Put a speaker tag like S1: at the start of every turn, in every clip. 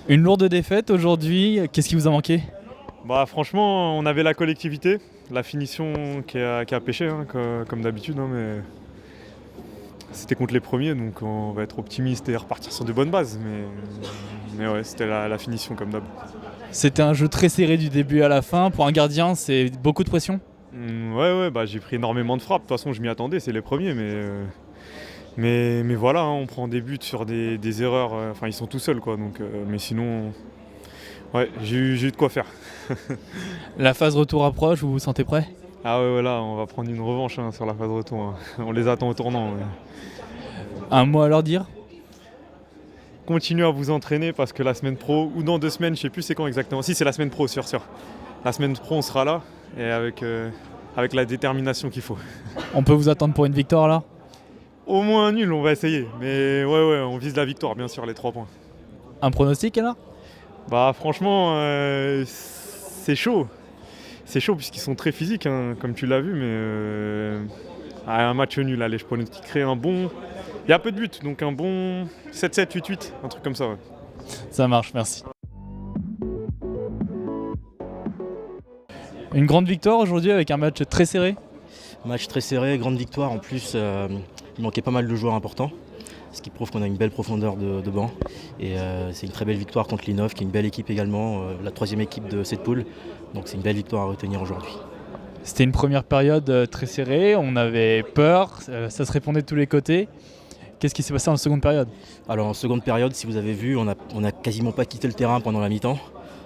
S1: Une lourde défaite aujourd'hui, qu'est-ce qui vous a manqué?
S2: Bah franchement, on avait la collectivité, la finition qui a pêché, hein, comme d'habitude, hein, mais c'était contre les premiers, donc on va être optimiste et repartir sur de bonnes bases. Mais ouais, c'était la finition comme d'hab.
S1: C'était un jeu très serré du début à la fin. Pour un gardien, c'est beaucoup de pression.
S2: Ouais, bah j'ai pris énormément de frappes. De toute façon, je m'y attendais, c'est les premiers, mais voilà, hein, on prend des buts sur des erreurs. Enfin, ils sont tout seuls, quoi. Donc, mais sinon, ouais, j'ai eu de quoi faire.
S1: La phase retour approche, vous vous sentez prêt?
S2: Ah ouais, là, on va prendre une revanche, hein, sur la phase retour, hein. On les attend au tournant, ouais.
S1: Un mot à leur dire?
S2: Continuez à vous entraîner parce que la semaine pro, ou dans 2 semaines, je sais plus c'est quand exactement. Si, c'est la semaine pro, sûr. La semaine pro, on sera là et avec la détermination qu'il faut.
S1: On peut vous attendre pour une victoire là?
S2: Au moins un nul, on va essayer. Mais ouais, on vise la victoire, bien sûr, les 3 points.
S1: Un pronostic alors?
S2: Bah franchement, c'est chaud. C'est chaud puisqu'ils sont très physiques, hein, comme tu l'as vu, mais un match nul, allez, je pronostiquerai un bon... Il y a peu de buts, donc un bon 7-7, 8-8, un truc comme ça, ouais.
S1: Ça marche, merci. Une grande victoire aujourd'hui avec un match très serré.
S3: Match très serré, grande victoire. En plus, il manquait pas mal de joueurs importants, ce qui prouve qu'on a une belle profondeur de banc. Et c'est une très belle victoire contre l'Inov, qui est une belle équipe également, la 3e équipe de cette poule. Donc c'est une belle victoire à retenir aujourd'hui.
S1: C'était une première période très serrée, on avait peur, ça se répondait de tous les côtés. Qu'est-ce qui s'est passé en seconde période?
S3: Alors en seconde période, si vous avez vu, on a quasiment pas quitté le terrain pendant la mi-temps.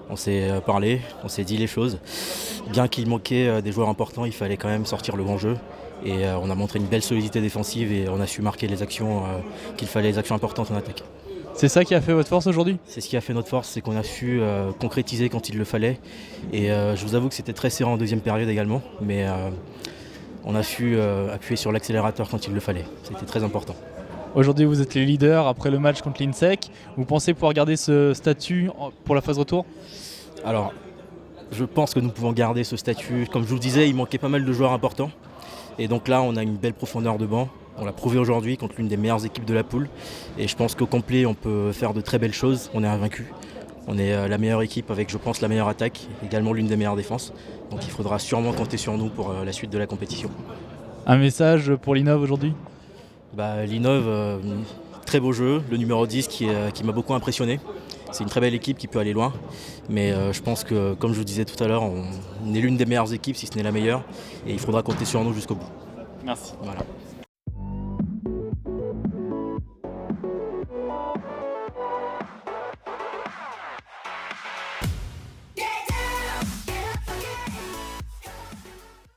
S3: On s'est parlé, on s'est dit les choses. Bien qu'il manquait des joueurs importants, il fallait quand même sortir le bon jeu. Et on a montré une belle solidité défensive et on a su marquer les actions qu'il fallait, les actions importantes en attaque.
S1: C'est ça qui a fait votre force aujourd'hui?
S3: C'est ce qui a fait notre force, c'est qu'on a su concrétiser quand il le fallait. Et je vous avoue que c'était très serré en deuxième période également, mais on a su appuyer sur l'accélérateur quand il le fallait. C'était très important.
S1: Aujourd'hui, vous êtes les leaders après le match contre l'INSEC. Vous pensez pouvoir garder ce statut pour la phase retour?
S3: Alors, je pense que nous pouvons garder ce statut. Comme je vous le disais, il manquait pas mal de joueurs importants. Et donc là, on a une belle profondeur de banc. On l'a prouvé aujourd'hui contre l'une des meilleures équipes de la poule. Et je pense qu'au complet, on peut faire de très belles choses. On est invaincu. On est la meilleure équipe avec, je pense, la meilleure attaque. Également l'une des meilleures défenses. Donc il faudra sûrement compter sur nous pour la suite de la compétition.
S1: Un message pour l'Inov aujourd'hui?
S3: L'Inov, très beau jeu. Le numéro 10 qui m'a beaucoup impressionné. C'est une très belle équipe qui peut aller loin. Mais je pense que, comme je vous disais tout à l'heure, on est l'une des meilleures équipes, si ce n'est la meilleure. Et il faudra compter sur nous jusqu'au bout.
S1: Merci.
S3: Voilà.